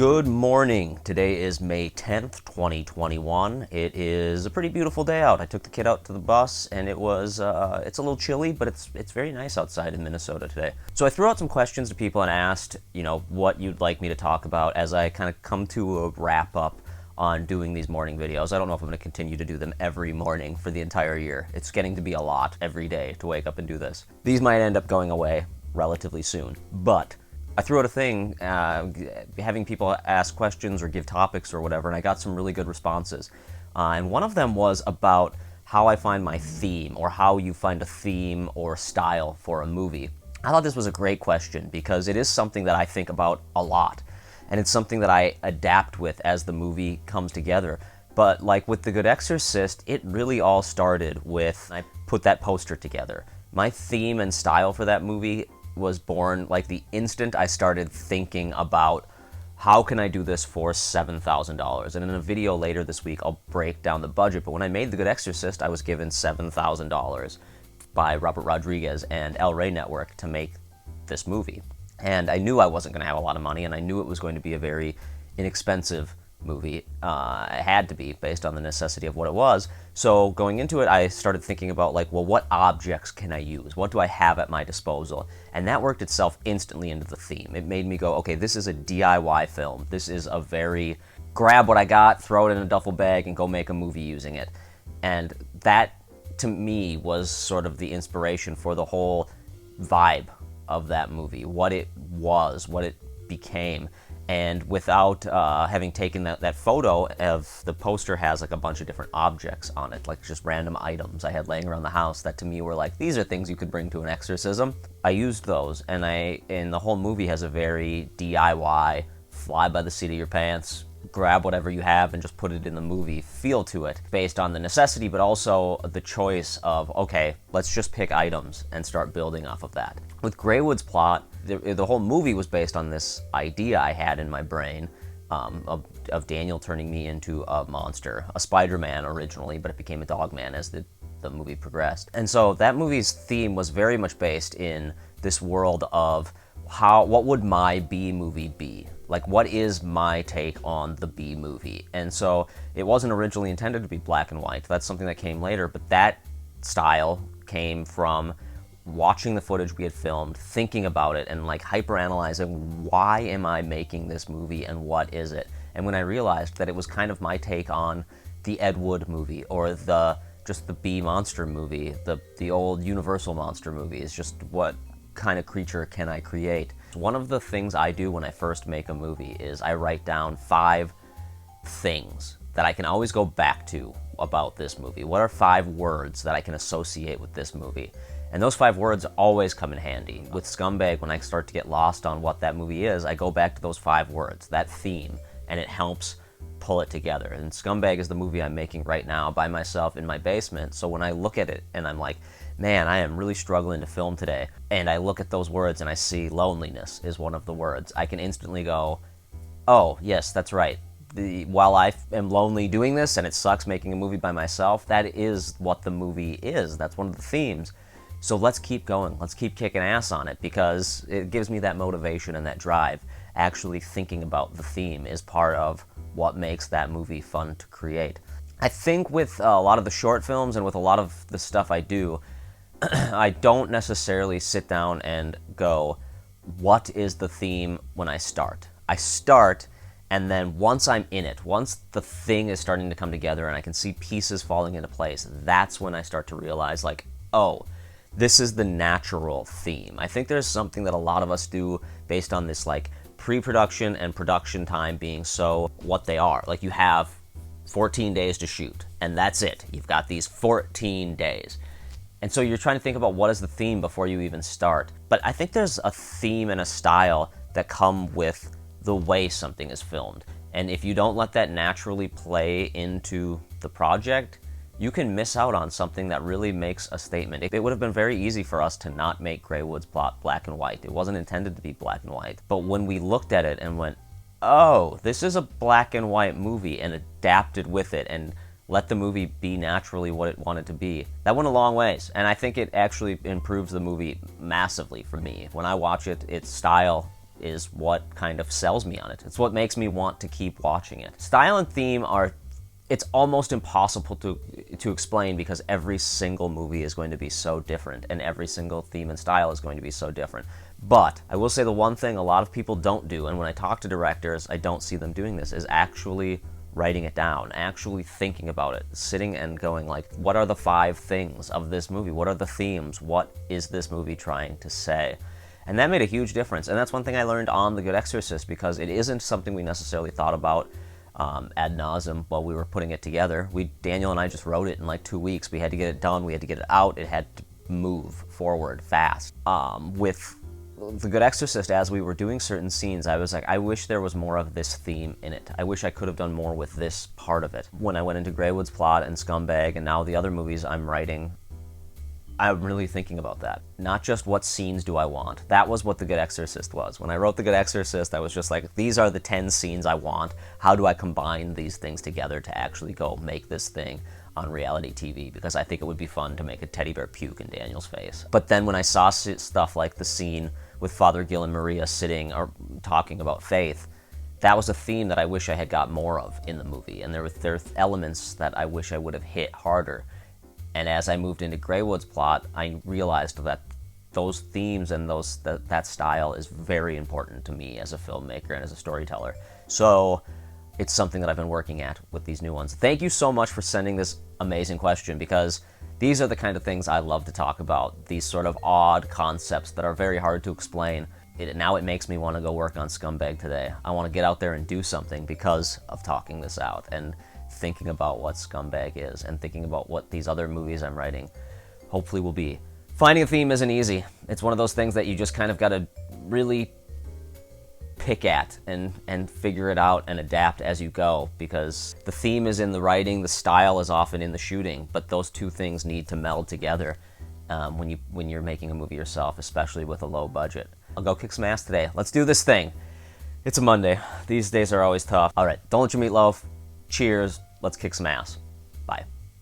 Good morning. Today is May 10th, 2021. It is a pretty beautiful day out. I took the kid out to the bus and it's a little chilly, but it's very nice outside in Minnesota today. So I threw out some questions to people and asked, what you'd like me to talk about as I kind of come to a wrap up on doing these morning videos. I don't know if I'm going to continue to do them every morning for the entire year. It's getting to be a lot every day to wake up and do this. These might end up going away relatively soon, but I threw out a thing, having people ask questions or give topics or whatever, and I got some really good responses. And one of them was about how I find my theme, or how you find a theme or style for a movie. I thought this was a great question because it is something that I think about a lot, and it's something that I adapt with as the movie comes together. But like with The Good Exorcist, it really all started with I put that poster together. My theme and style for that movie was born like the instant I started thinking about how can I do this for $7,000. And in a video later this week, I'll break down the budget. But when I made The Good Exorcist, I was given $7,000 by Robert Rodriguez and El Rey Network to make this movie. And I knew I wasn't going to have a lot of money, and I knew it was going to be a very inexpensive movie. It had to be, based on the necessity of what it was. So going into it, I started thinking about what objects can I use? What do I have at my disposal? And that worked itself instantly into the theme. It made me go, okay, this is a DIY film. This is a very grab what I got, throw it in a duffel bag, and go make a movie using it. And that, to me, was sort of the inspiration for the whole vibe of that movie, what it was, what it became. And without having taken that photo of the poster has like a bunch of different objects on it, like just random items I had laying around the house that to me were like, these are things you could bring to an exorcism. I used those, and the whole movie has a very DIY, fly by the seat of your pants, grab whatever you have and just put it in the movie feel to it, based on the necessity, but also the choice of, okay, let's just pick items and start building off of that. With Greywood's plot, the whole movie was based on this idea I had in my brain of Daniel turning me into a monster, a Spider-Man originally, but it became a Dogman as the movie progressed. And so that movie's theme was very much based in this world of what would my B movie be? Like, what is my take on the B movie? And so it wasn't originally intended to be black and white. That's something that came later, but that style came from watching the footage we had filmed, thinking about it, and hyper-analyzing, why am I making this movie and what is it? And when I realized that it was kind of my take on the Ed Wood movie, or just the B monster movie, the old Universal monster movie, is just what kind of creature can I create? One of the things I do when I first make a movie is I write down 5 things that I can always go back to about this movie. What are 5 words that I can associate with this movie? And those 5 words always come in handy. With Scumbag, when I start to get lost on what that movie is, I go back to those 5 words, that theme, and it helps pull it together. And Scumbag is the movie I'm making right now by myself in my basement, so when I look at it and I'm like, man, I am really struggling to film today, and I look at those words and I see loneliness is one of the words, I can instantly go, oh, yes, that's right. While I am lonely doing this and it sucks making a movie by myself, that is what the movie is. That's one of the themes. So let's keep going. Let's keep kicking ass on it, because it gives me that motivation and that drive. Actually thinking about the theme is part of what makes that movie fun to create. I think with a lot of the short films and with a lot of the stuff I do, I don't necessarily sit down and go, what is the theme when I start? I start, and then once I'm in it, once the thing is starting to come together and I can see pieces falling into place, that's when I start to realize, oh, this is the natural theme. I think there's something that a lot of us do based on this pre-production and production time being so what they are. You have 14 days to shoot, and that's it. You've got these 14 days. And so you're trying to think about what is the theme before you even start. But I think there's a theme and a style that come with the way something is filmed. And if you don't let that naturally play into the project, you can miss out on something that really makes a statement. It would have been very easy for us to not make Greywood's plot black and white. It wasn't intended to be black and white. But when we looked at it and went, oh, this is a black and white movie, and adapted with it and let the movie be naturally what it wanted to be, that went a long ways. And I think it actually improves the movie massively for me. When I watch it, its style is what kind of sells me on it. It's what makes me want to keep watching it. Style and theme are, it's almost impossible to explain because every single movie is going to be so different and every single theme and style is going to be so different. But I will say the one thing a lot of people don't do, and when I talk to directors, I don't see them doing this, is actually writing it down, actually thinking about it, sitting and going like, what are the 5 things of this movie? What are the themes? What is this movie trying to say? And that made a huge difference. And that's one thing I learned on The Good Exorcist, because it isn't something we necessarily thought about ad nauseum while we were putting it together. Daniel and I just wrote it in like 2 weeks. We had to get it done. We had to get it out. It had to move forward fast. With The Good Exorcist, as we were doing certain scenes, I was like, I wish there was more of this theme in it. I wish I could have done more with this part of it. When I went into Greywood's Plot and Scumbag and now the other movies I'm writing, I'm really thinking about that. Not just what scenes do I want. That was what The Good Exorcist was. When I wrote The Good Exorcist, I was just like, these are the 10 scenes I want. How do I combine these things together to actually go make this thing on reality TV? Because I think it would be fun to make a teddy bear puke in Daniel's face. But then when I saw stuff like the scene with Father Gil and Maria sitting or talking about faith, that was a theme that I wish I had got more of in the movie. And there were elements that I wish I would have hit harder. And as I moved into Greywood's Plot, I realized that those themes and that style is very important to me as a filmmaker and as a storyteller. So it's something that I've been working at with these new ones. Thank you so much for sending this amazing question, because these are the kind of things I love to talk about, these sort of odd concepts that are very hard to explain. Now it makes me want to go work on Scumbag today. I want to get out there and do something because of talking this out and thinking about what Scumbag is and thinking about what these other movies I'm writing hopefully will be. Finding a theme isn't easy. It's one of those things that you just kind of got to really pick at and figure it out and adapt as you go, because the theme is in the writing, the style is often in the shooting, but those two things need to meld together when you're making a movie yourself, especially with a low budget. I'll go kick some ass today. Let's do this thing. It's a Monday. These days are always tough. All right, don't let your meatloaf. Cheers. Let's kick some ass. Bye.